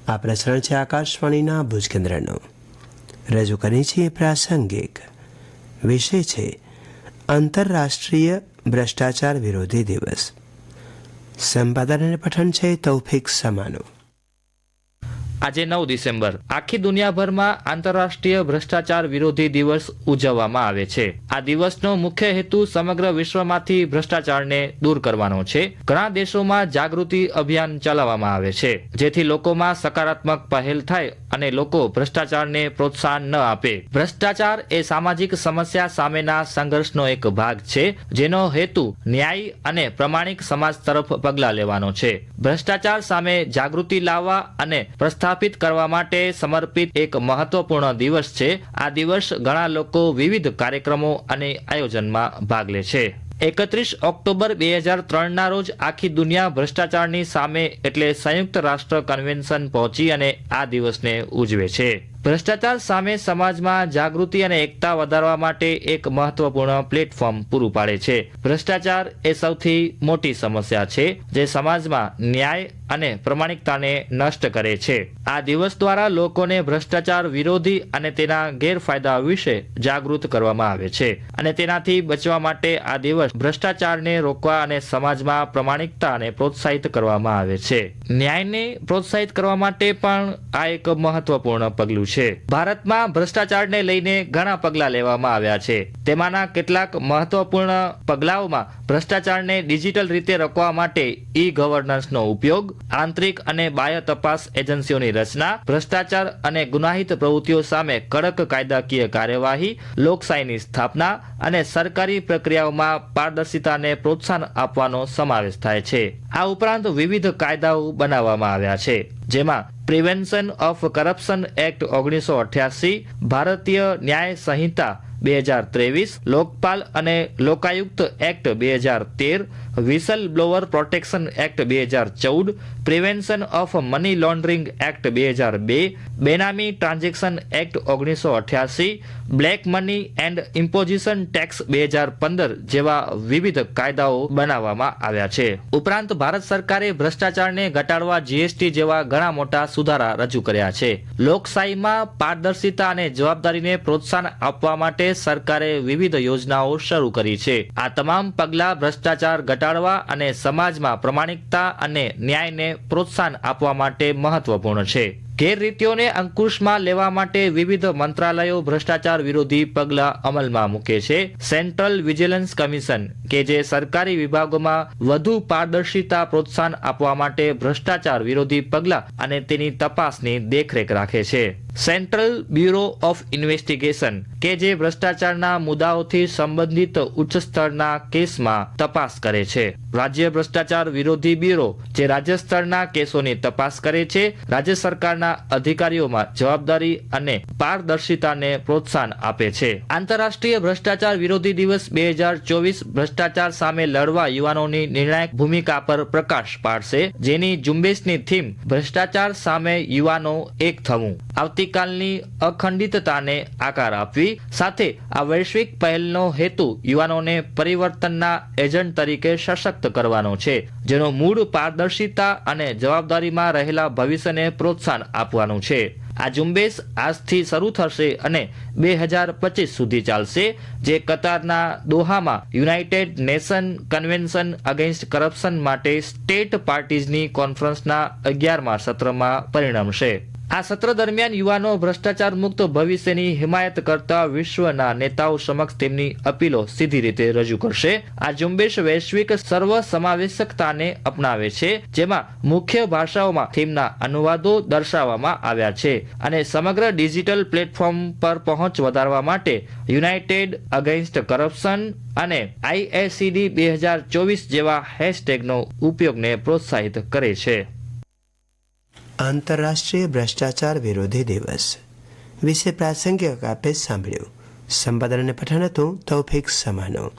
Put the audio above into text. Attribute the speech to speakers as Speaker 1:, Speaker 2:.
Speaker 1: આ પ્રસારણ છે આકાશવાણીના ભુજ કેન્દ્રનું. રજૂ કરી છે પ્રાસંગિક. વિષય છે આંતરરાષ્ટ્રીય ભ્રષ્ટાચાર વિરોધી દિવસ. સંપાદન અને પઠન છે તૌફીક સમાનો.
Speaker 2: આજે 9 ડિસેમ્બર આખી દુનિયાભરમાં આંતરરાષ્ટ્રીય ભ્રષ્ટાચાર વિરોધી દિવસ ઉજવવામાં આવે છે. આ દિવસનો મુખ્ય હેતુ સમગ્ર વિશ્વમાંથી ભ્રષ્ટાચારને દૂર કરવાનો છે. ઘણા દેશોમાં જાગૃતિ અભિયાન ચલાવવામાં આવે છે, જેથી લોકોમાં સકારાત્મક પહેલ થાય અને લોકો ભ્રષ્ટાચારને પ્રોત્સાહન ન આપે. ભ્રષ્ટાચાર એ સામાજિક સમસ્યા સામેના સંઘર્ષનો એક ભાગ છે, જેનો હેતુ ન્યાયી અને પ્રમાણિક સમાજ તરફ પગલાં લેવાનો છે. ભ્રષ્ટાચાર સામે જાગૃતિ લાવવા અને સ્થાપિત કરવા માટે સમર્પિત એક મહત્વપૂર્ણ દિવસ છે. આ દિવસ ઘણા લોકો વિવિધ કાર્યક્રમો અને આયોજનમાં ભાગ લે છે. 31 ઓક્ટોબર 2003ના રોજ આખી દુનિયા ભ્રષ્ટાચારની સામે એટલે સંયુક્ત રાષ્ટ્ર કન્વેન્શન પહોંચી અને આ દિવસને ઉજવે છે. ભ્રષ્ટાચાર સામે સમાજમાં જાગૃતિ અને એકતા વધારવા માટે એક મહત્વપૂર્ણ પ્લેટફોર્મ પૂરું પાડે છે. ભ્રષ્ટાચાર એ સૌથી મોટી સમસ્યા છે, જે સમાજમાં ન્યાય અને પ્રમાણિકતાને નષ્ટ કરે છે. આ દિવસ દ્વારા લોકોને ભ્રષ્ટાચાર વિરોધી અને તેના ગેરફાયદા વિશે જાગૃત કરવામાં આવે છે, અને તેનાથી બચવા માટે આ દિવસ ભ્રષ્ટાચારને રોકવા અને સમાજમાં પ્રમાણિકતાને પ્રોત્સાહિત કરવામાં આવે છે. ન્યાયને પ્રોત્સાહિત કરવા માટે પણ આ એક મહત્વપૂર્ણ પગલું છે. ભારતમાં ભ્રષ્ટાચારને લઈને ઘણા પગલાં લેવામાં આવ્યા છે. તેમાંના કેટલાક મહત્વપૂર્ણ પગલાઓમાં ભ્રષ્ટાચારને ડિજિટલ રીતે રોકવા માટે ઈ-ગવર્નન્સનો ઉપયોગ, આંતરિક અને બાહ્ય તપાસ એજન્સીઓની રચના, ભ્રષ્ટાચાર અને ગુનાહિત પ્રવૃત્તિઓ સામે કડક કાયદાકીય કાર્યવાહી, લોકશાહીની સ્થાપના અને સરકારી પ્રક્રિયાઓમાં પારદર્શિતાને પ્રોત્સાહન આપવાનો સમાવેશ થાય છે. આ ઉપરાંત વિવિધ કાયદાઓ બનાવવામાં આવ્યા છે, જેમાં પ્રિવેન્શન ઓફ કરપ્શન એક્ટ 1988, ભારતીય ન્યાય સંહિતા 2023, લોકપાલ અને Lokayukta act 2013, whistle blower protection act 2014, prevention of money laundering act 2002, benami transaction act 1988, black money and imposition tax 2015 જેવા વિવિધ કાયદાઓ બનાવવામાં આવ્યા છે. ઉપરાંત ભારત સરકારે ભ્રષ્ટાચારને ઘટાડવા જીએસટી જેવા ઘણા મોટા સુધારા રજૂ કર્યા છે. લોકશાહીમાં પારદર્શિતા અને જવાબદારીને પ્રોત્સાહન આપવા માટે સરકારે વિવિધ યોજનાઓ શરૂ કરી છે. આ તમામ પગલાં ભ્રષ્ટાચાર ઘટાડવા અને સમાજમાં પ્રમાણિકતા અને ન્યાયને પ્રોત્સાહન આપવા માટે મહત્વપૂર્ણ છે. ગેરરીતિઓને અંકુશમાં લેવા માટે વિવિધ મંત્રાલયો ભ્રષ્ટાચાર વિરોધી પગલાં અમલમાં મૂકે છે. સેન્ટ્રલ વિજિલન્સ કમિશન, કે જે સરકારી વિભાગોમાં વધુ પારદર્શિતા પ્રોત્સાહન આપવા માટે ભ્રષ્ટાચાર વિરોધી પગલાં અને તેની તપાસની દેખરેખ રાખે છે. સેન્ટ્રલ બ્યુરો ઓફ ઇન્વેસ્ટિગેશન, કે જે ભ્રષ્ટાચારના મુદ્દાઓથી સંબંધિત ઉચ્ચ સ્તરના કેસમાં તપાસ કરે છે. રાજ્ય ભ્રષ્ટાચાર વિરોધી બ્યુરો, જે રાજ્ય સ્તરના કેસોની તપાસ કરે છે. રાજ્ય સરકારના અધિકારીઓમાં જવાબદારી અને પારદર્શિતાને પ્રોત્સાહન આપે છે. આંતરરાષ્ટ્રીય ભ્રષ્ટાચાર વિરોધી દિવસ 2024 ભ્રષ્ટાચાર સામે લડવા યુવાનોની નિર્ણાયક ભૂમિકા પર પ્રકાશ પાડશે, જેની ઝુંબેશની થીમ ભ્રષ્ટાચાર સામે યુવાનો એક થવું, આવતીકાલની અખંડિતતાને આકાર આપવી. સાથે આ વૈશ્વિક પહેલનો હેતુ યુવાનોને પરિવર્તનના એજન્ટ તરીકે સશક્ત કરવાનો છે, જેનો મૂળ પારદર્શિતા અને જવાબદારીમાં રહેલા ભવિષ્યને પ્રોત્સાહન આપવાનું છે. આ ઝુંબેશ આજથી શરૂ થશે અને 2025 સુધી ચાલશે, જે કતારના દોહામાં United Nation Convention Against Corruption માટે સ્ટેટ પાર્ટીઝની કોન્ફરન્સના 11મા સત્રમાં પરિણમશે. આ સત્ર દરમિયાન યુવાનો ભ્રષ્ટાચાર મુક્ત ભવિષ્યની હિમાયત કરતા વિશ્વના નેતાઓ સમક્ષ તેમની અપીલો સીધી રીતે રજૂ કરશે. આ ઝુંબેશ વૈશ્વિક સર્વસમાવેશકતાને અપનાવે છે, જેમાં મુખ્ય ભાષાઓમાં થીમના અનુવાદો દર્શાવવામાં આવ્યા છે, અને સમગ્ર ડિજિટલ પ્લેટફોર્મ પર પહોંચ વધારવા માટે યુનાઇટેડ અગેન્સ્ટ કરપ્શન અને IACD 2024 જેવા હેશટેગનો ઉપયોગને પ્રોત્સાહિત કરે છે.
Speaker 1: આંતરરાષ્ટ્રીય ભ્રષ્ટાચાર વિરોધી દિવસ વિશે પ્રાસંગિક આપે સાંભળ્યું. સંપાદન અને પઠન હતું તૌફીક સમાનો.